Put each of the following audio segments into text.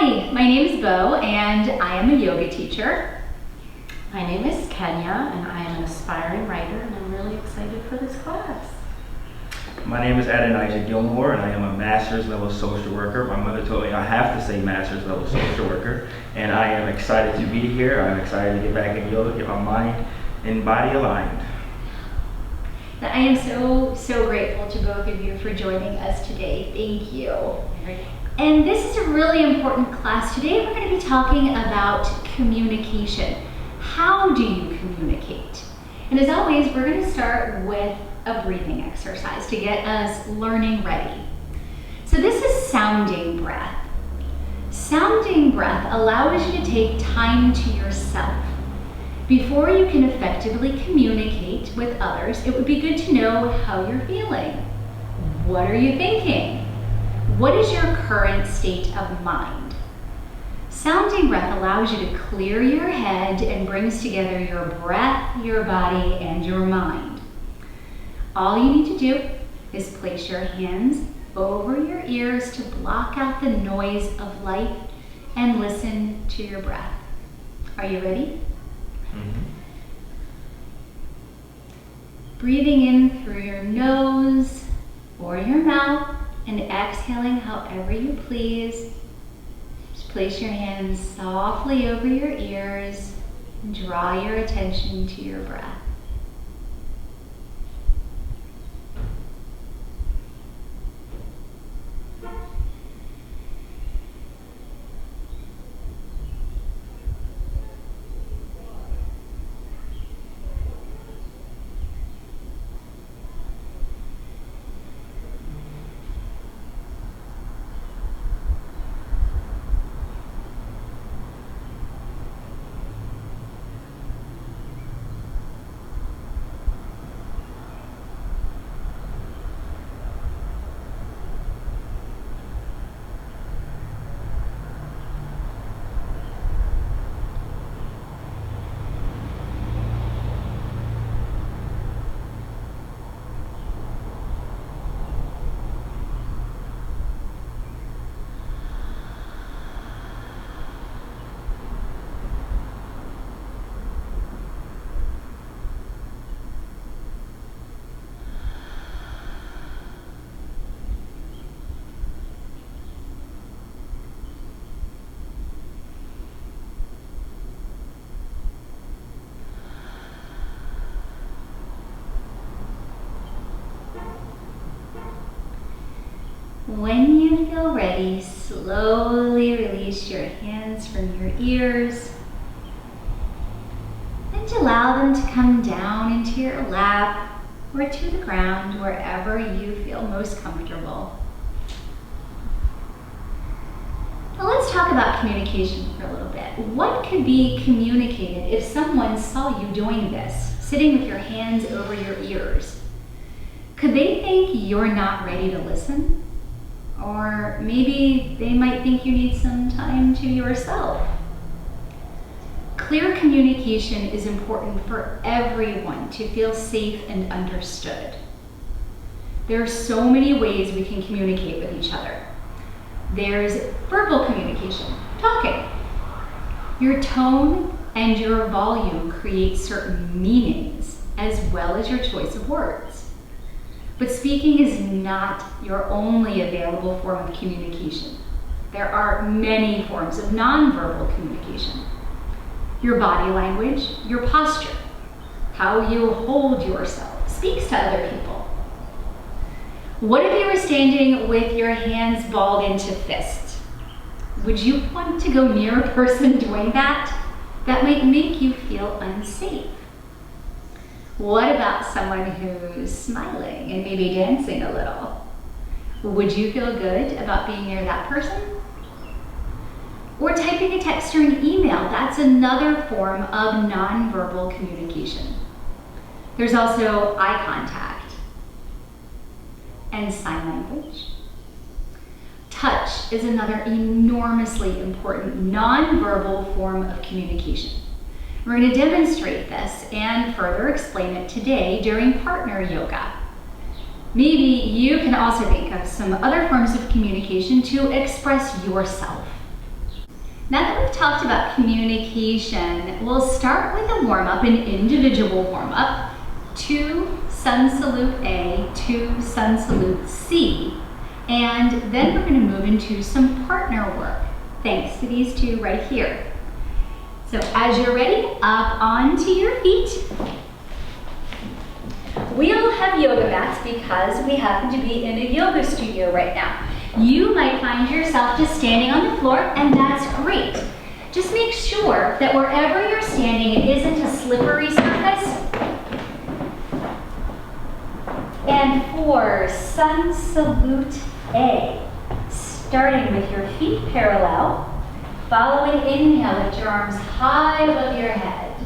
Hi, my name is Bo and I am a yoga teacher. My name is Kenya and I am an aspiring writer and I'm really excited for this class. My name is Adonijah Gilmore and I am a master's level social worker. My mother told me I have to say master's level social worker, and I am excited to be here. I'm excited to get back in yoga, get my mind and body aligned. I am so grateful to both of you for joining us today. Thank you. And this is a really important class. Today we're going to be talking about communication. How do you communicate? And as always, we're going to start with a breathing exercise to get us learning ready. So this is sounding breath. Sounding breath allows you to take time to yourself. Before you can effectively communicate with others, it would be good to know how you're feeling. What are you thinking? What is your current state of mind? Sounding breath allows you to clear your head and brings together your breath, your body, and your mind. All you need to do is place your hands over your ears to block out the noise of life and listen to your breath. Are you ready? Breathing in through your nose or your mouth and exhaling however you please. Just place your hands softly over your ears and draw your attention to your breath. When you feel ready, slowly release your hands from your ears and allow them to come down into your lap or to the ground, wherever you feel most comfortable. Now let's talk about communication for a little bit. What could be communicated if someone saw you doing this, sitting with your hands over your ears? Could they think you're not ready to listen? Or maybe they might think you need some time to yourself. Clear communication is important for everyone to feel safe and understood. There are so many ways we can communicate with each other. There's verbal communication, talking. Your tone and your volume create certain meanings as well as your choice of words. But speaking is not your only available form of communication. There are many forms of nonverbal communication. Your body language, your posture, how you hold yourself speaks to other people. What if you were standing with your hands balled into fists? Would you want to go near a person doing that? That might make you feel unsafe. What about someone who's smiling and maybe dancing a little? Would you feel good about being near that person? Or typing a text or an email, that's another form of nonverbal communication. There's also eye contact and sign language. Touch is another enormously important nonverbal form of communication. We're going to demonstrate this and further explain it today during partner yoga. Maybe you can also think of some other forms of communication to express yourself. Now that we've talked about communication, we'll start with a warm-up, an individual warm-up, to Sun Salute A, to Sun Salute C, and then we're going to move into some partner work, thanks to these two right here. So as you're ready, up onto your feet. We all have yoga mats because we happen to be in a yoga studio right now. You might find yourself just standing on the floor, and that's great. Just make sure that wherever you're standing, it isn't a slippery surface. And for Sun Salute A, starting with your feet parallel, follow an inhale, lift your arms high above your head.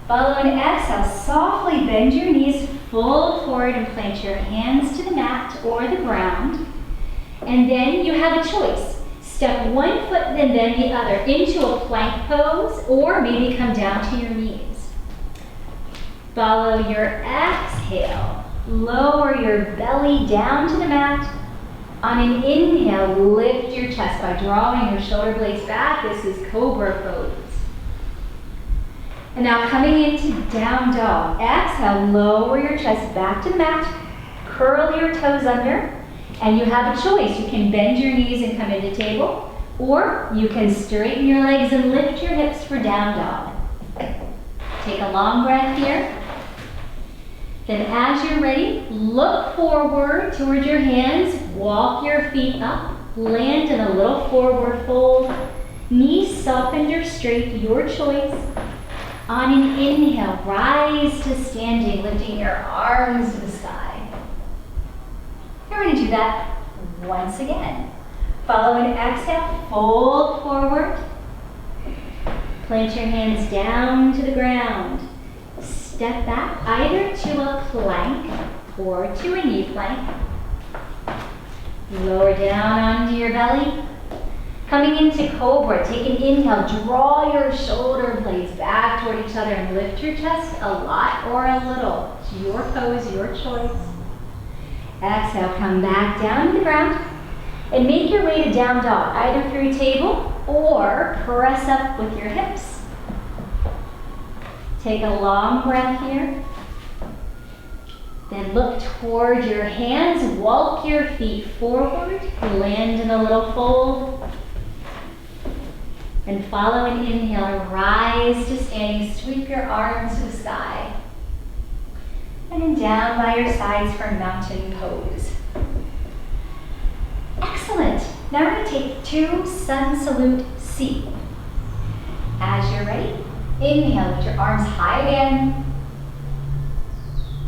Follow an exhale, softly bend your knees, fold forward and plant your hands to the mat or the ground. And then you have a choice. Step one foot and then the other into a plank pose, or maybe come down to your knees. Follow your exhale. Lower your belly down to the mat. On an inhale, lift your chest by drawing your shoulder blades back. This is Cobra Pose. And now coming into Down Dog. Exhale, lower your chest back to the mat. Curl your toes under. And you have a choice. You can bend your knees and come into table, or you can straighten your legs and lift your hips for Down Dog. Take a long breath here. Then as you're ready, look forward toward your hands, walk your feet up, land in a little forward fold, knees softened or straight, your choice. On an inhale, rise to standing, lifting your arms to the sky. We're going to do that once again. Follow an exhale, fold forward. Plant your hands down to the ground. Step back either to a plank or to a knee plank. Lower down onto your belly. Coming into Cobra, take an inhale, draw your shoulder blades back toward each other and lift your chest a lot or a little. It's your pose, your choice. Exhale, come back down to the ground and make your way to Down Dog, either through table or press up with your hips. Take a long breath here. Then look toward your hands, walk your feet forward, land in a little fold. And follow an inhale, rise to standing, sweep your arms to the sky. And then down by your sides for Mountain Pose. Excellent. Now we're going to take two Sun Salute C. As you're ready, inhale, lift your arms high again.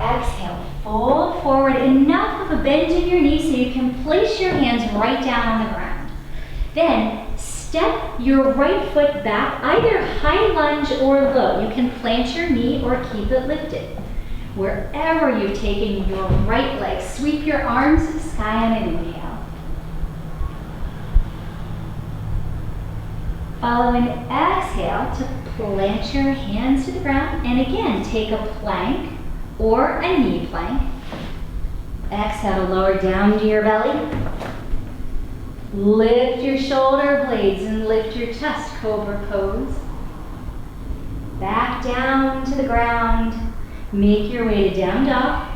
Exhale, fold forward, enough of a bend in your knees so you can place your hands right down on the ground. Then step your right foot back, either high lunge or low. You can plant your knee or keep it lifted. Wherever you've taken your right leg, sweep your arms to the sky on an inhale. Follow an exhale to plant your hands to the ground, and again, take a plank or a knee plank. Exhale to lower down to your belly. Lift your shoulder blades and lift your chest, Cobra Pose. Back down to the ground. Make your way to Down Dog,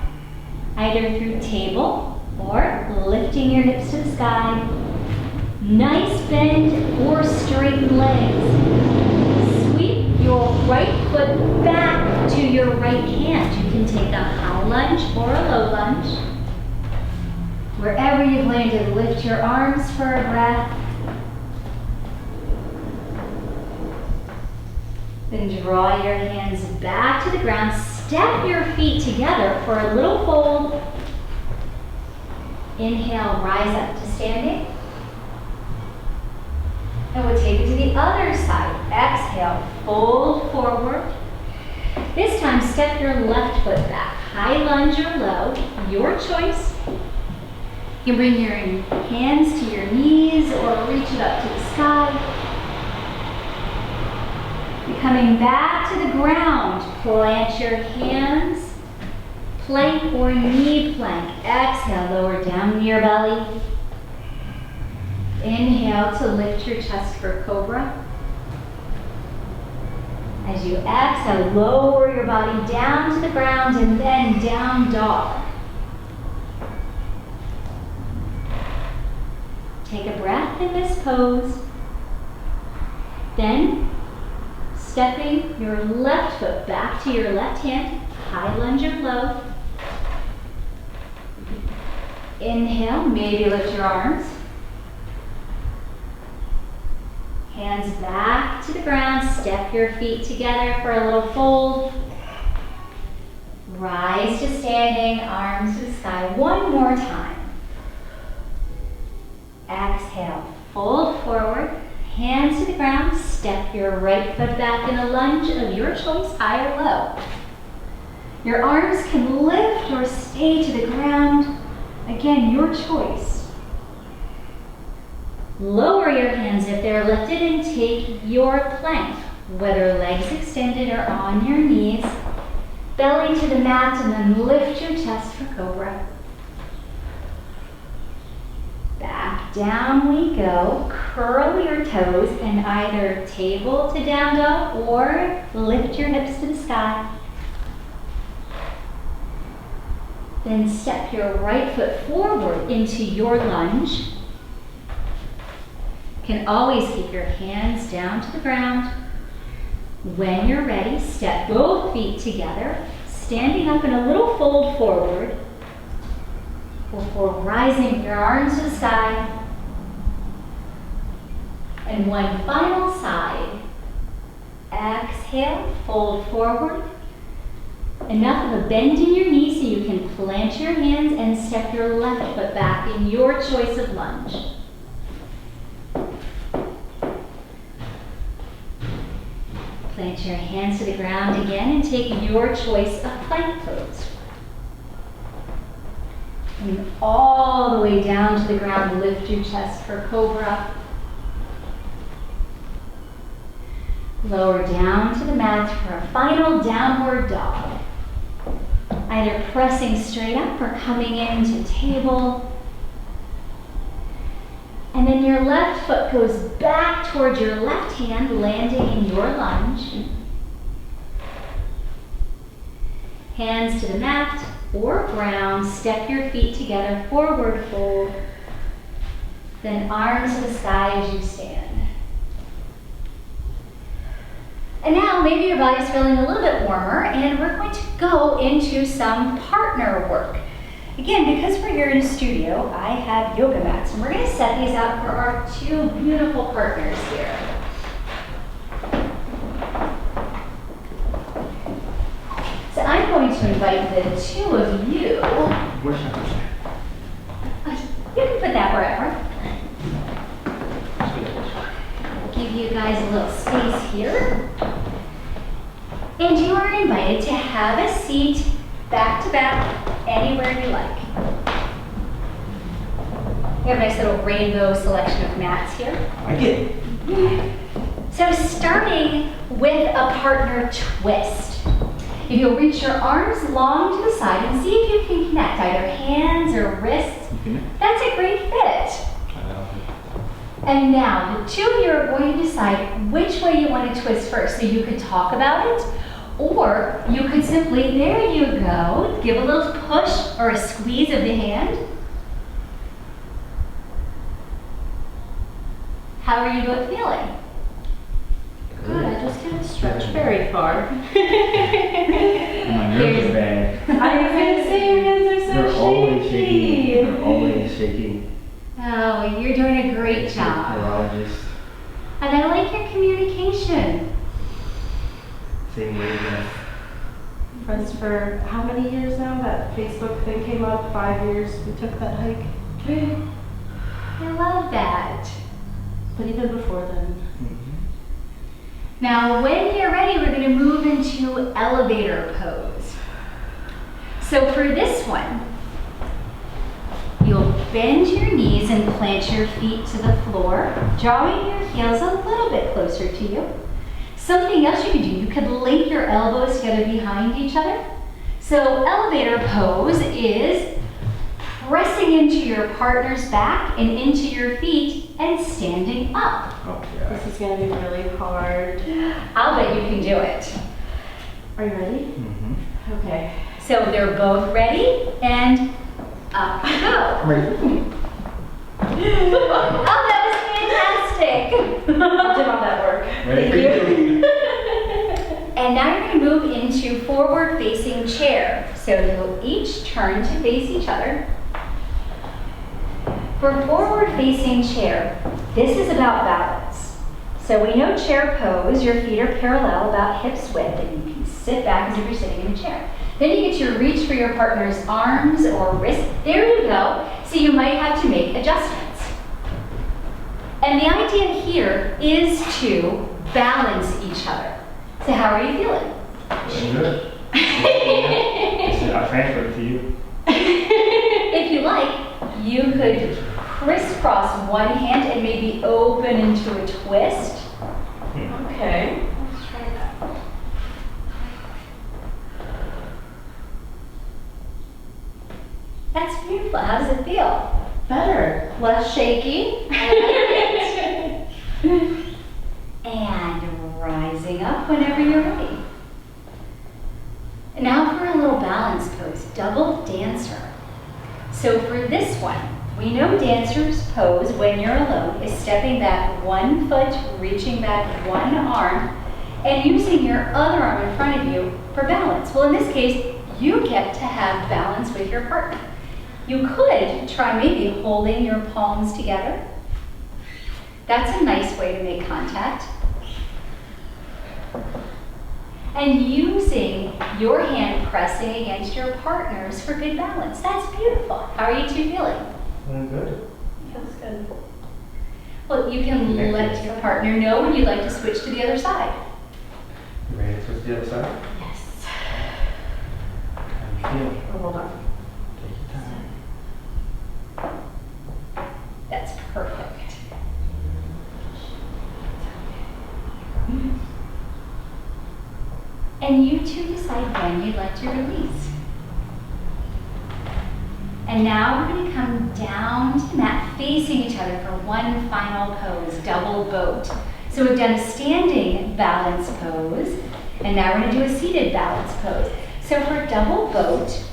either through table or lifting your hips to the sky. Nice bend or straighten legs. Sweep your right foot back to your right hand. You can take a high lunge or a low lunge. Wherever you've landed, lift your arms for a breath. Then draw your hands back to the ground. Step your feet together for a little fold. Inhale, rise up to standing. And we'll take it to the other side. Exhale, fold forward. This time, step your left foot back. High lunge or low, your choice. You can bring your hands to your knees or reach it up to the sky. You're coming back to the ground. Plant your hands. Plank or knee plank. Exhale, lower down to your belly. inhale to lift your chest for cobra. As you exhale, lower your body down to the ground and then down dog. Take a breath in this pose. Then, stepping your left foot back to your left hand, high lunge or flow. Inhale, maybe lift your arms. Hands back to the ground, step your feet together for a little fold. Rise to standing, arms to the sky. One more time. Exhale, fold forward, hands to the ground, step your right foot back in a lunge of your choice, high or low. Your arms can lift or stay to the ground. Again, your choice. Lower your hands if they're lifted and take your plank, whether legs extended or on your knees. Belly to the mat and then lift your chest for cobra. Back down we go. Curl your toes and either table to down dog or lift your hips to the sky. Then step your right foot forward into your lunge. Can always keep your hands down to the ground. When you're ready, step both feet together, standing up in a little fold forward before rising with your arms to the sky. And one final side. Exhale, fold forward. Enough of a bend in your knees so you can plant your hands and step your left foot back in your choice of lunge. Plant your hands to the ground again and take your choice of plank pose. And all the way down to the ground, lift your chest for cobra. Lower down to the mat for a final downward dog. Either pressing straight up or coming into table. And then your left foot goes back towards your left hand, landing in your lunge. Hands to the mat or ground, step your feet together, forward fold. Then arms to the sky as you stand. And now maybe your body's feeling a little bit warmer and we're going to go into some partner work. Again, because we're here in a studio, I have yoga mats, and we're going to set these out for our two beautiful partners here. So I'm going to invite the two of you. Where should I put that? You can put that wherever. We'll give you guys a little space here. And you are invited to have a seat back to back anywhere you like. We have a nice little rainbow selection of mats here. I get it. So starting with a partner twist. If you'll reach your arms long to the side and see if you can connect either hands or wrists, that's a great fit. And now the two of you are going to decide which way you want to twist first. So you could talk about it, or you could simply, there you go, give a little push or a squeeze of the hand. How are you both feeling? Good, I just can't stretch very far. My nerves are bad. I was gonna say your hands are so They're always shaky. shaking. They're always shaking. Oh, you're doing a great job. Neurologist. And I like your communication. Same wavelength. Friends for how many years now? That Facebook thing came up, 5 years. We took that hike. I love that. But even before then. Now, when you're ready, we're going to move into elevator pose. So for this one, you'll bend your knees and plant your feet to the floor, drawing your heels a little bit closer to you. Something else you could do, you could link your elbows together behind each other. So elevator pose is pressing into your partner's back and into your feet and standing up. Oh, yeah. This is gonna be really hard. I'll bet you can do it. Are you ready? Mm-hmm. Okay. So they're both ready and up you go. Ready? Oh, that was fantastic. Did all that work. Ready? Thank you. And now you're going to move into forward-facing chair. So you'll each turn to face each other. For forward-facing chair, this is about balance. So we know chair pose, your feet are parallel about hips width, and you can sit back as if you're sitting in a chair. Then you get to reach for your partner's arms or wrist. There you go. So you might have to make adjustments. And the idea here is to balance each other. So how are you feeling? Feeling good. I'll transfer it to you. If you like, you could crisscross one hand and maybe open into a twist. Okay. Let's try that. That's beautiful. How does it feel? Better. Less shaky. And rising up whenever you're ready. Now for a little balance pose, double dancer. So for this one, we know dancer's pose when you're alone is stepping back one foot, reaching back one arm, and using your other arm in front of you for balance. Well, in this case, you get to have balance with your partner. You could try maybe holding your palms together. That's a nice way to make contact. And using your hand pressing against your partner's for good balance. That's beautiful. How are you two feeling? Feeling good. Feels good. Well, you can let your partner know when you'd like to switch to the other side. You ready to switch to the other side? Yes. How do you feel? Oh, hold on. Take your time. That's perfect. And you two decide when you'd like to release. And now we're going to come down to the mat facing each other for one final pose, double boat. So we've done a standing balance pose, and now we're going to do a seated balance pose. So for double boat,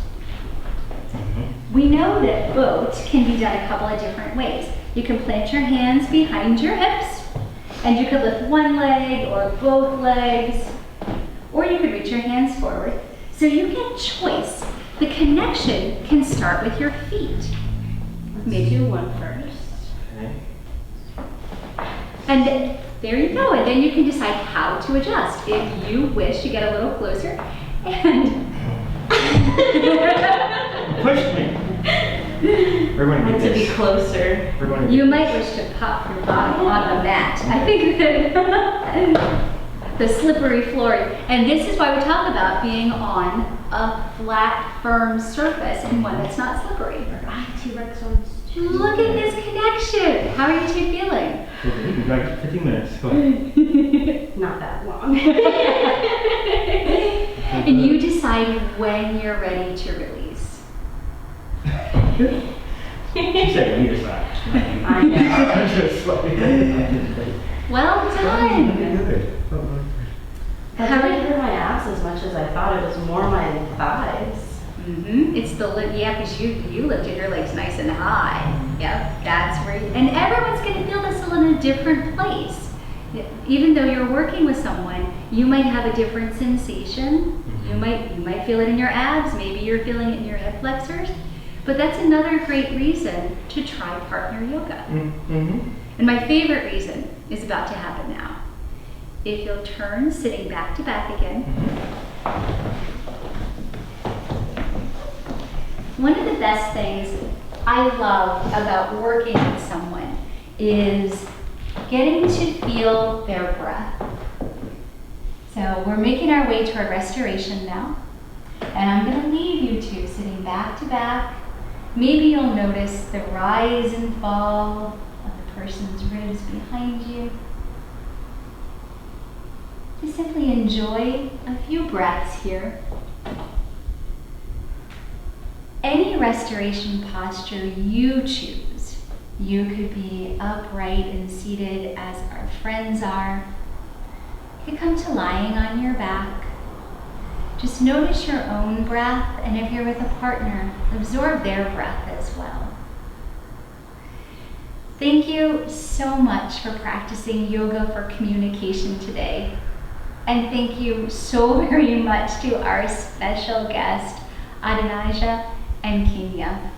we know that boat can be done a couple of different ways. You can plant your hands behind your hips, and you could lift one leg or both legs, or you could reach your hands forward. So you get choice. The connection can start with your feet. Maybe do one first. Okay. And there you go. And then you can decide how to adjust. If you wish to get a little closer and Push me. We're going to Want get to be this. closer. We're going to you get might wish to pop your bottom on the mat. I think that the slippery floor. And this is why we talk about being on a flat, firm surface and one that's not slippery. T-Rex ones too. Look at this connection. How are you two feeling? this. We've got 15 minutes. Go ahead. Not that long. And you decide when you're ready to release. She said either side. I know. I'm just like. Well done. Good. That didn't hurt my abs as much as I thought. It was more my thighs. It's the lift, yeah, because you lifted your legs nice and high. Yep, that's where, and everyone's going to feel this in a different place. Even though you're working with someone, you might have a different sensation. You might feel it in your abs. Maybe you're feeling it in your hip flexors. But that's another great reason to try partner yoga. And my favorite reason is about to happen now. If you'll turn, sitting back to back again. One of the best things I love about working with someone is getting to feel their breath. So we're making our way toward restoration now. And I'm going to leave you two sitting back to back. Maybe you'll notice the rise and fall of the person's ribs behind you. Just simply enjoy a few breaths here. any restoration posture you choose. You could be upright and seated as our friends are. You could come to lying on your back. Just notice your own breath, and if you're with a partner, absorb their breath as well. Thank you so much for practicing yoga for communication today. And thank you so very much to our special guest, Adonijah and Kenya.